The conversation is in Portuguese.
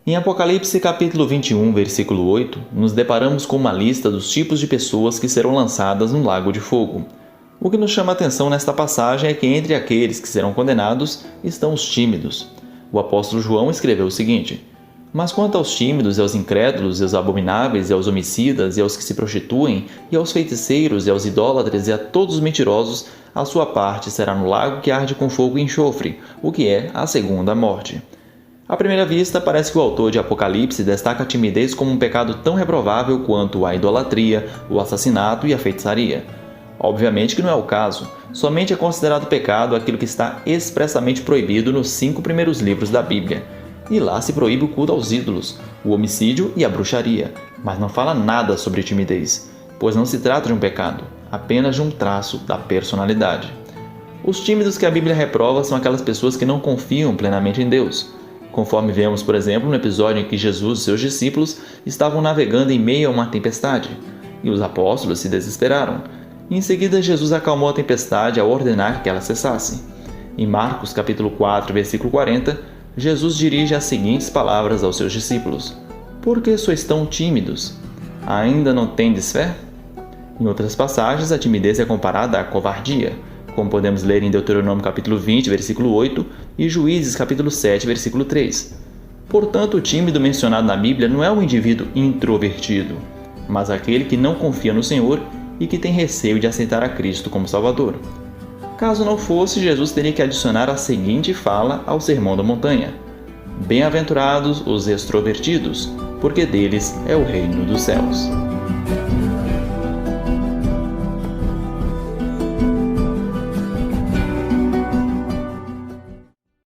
Em Apocalipse capítulo 21, versículo 8, nos deparamos com uma lista dos tipos de pessoas que serão lançadas no lago de fogo. O que nos chama a atenção nesta passagem é que entre aqueles que serão condenados estão os tímidos. O apóstolo João escreveu o seguinte: Mas quanto aos tímidos e aos incrédulos e aos abomináveis e aos homicidas e aos que se prostituem e aos feiticeiros e aos idólatras e a todos os mentirosos, a sua parte será no lago que arde com fogo e enxofre, o que é a segunda morte. À primeira vista, parece que o autor de Apocalipse destaca a timidez como um pecado tão reprovável quanto a idolatria, o assassinato e a feitiçaria. Obviamente que não é o caso, somente é considerado pecado aquilo que está expressamente proibido nos 5 primeiros livros da Bíblia. E lá se proíbe o culto aos ídolos, o homicídio e a bruxaria, mas não fala nada sobre timidez, pois não se trata de um pecado, apenas de um traço da personalidade. Os tímidos que a Bíblia reprova são aquelas pessoas que não confiam plenamente em Deus. Conforme vemos, por exemplo, no episódio em que Jesus e seus discípulos estavam navegando em meio a uma tempestade, e os apóstolos se desesperaram. Em seguida, Jesus acalmou a tempestade ao ordenar que ela cessasse. Em Marcos capítulo 4, versículo 40, Jesus dirige as seguintes palavras aos seus discípulos: Por que sois tão tímidos? Ainda não tendes fé? Em outras passagens, a timidez é comparada à covardia, como podemos ler em Deuteronômio capítulo 20, versículo 8 e Juízes capítulo 7, versículo 3. Portanto, o tímido mencionado na Bíblia não é um indivíduo introvertido, mas aquele que não confia no Senhor e que tem receio de aceitar a Cristo como Salvador. Caso não fosse, Jesus teria que adicionar a seguinte fala ao Sermão da Montanha: Bem-aventurados os extrovertidos, porque deles é o reino dos céus.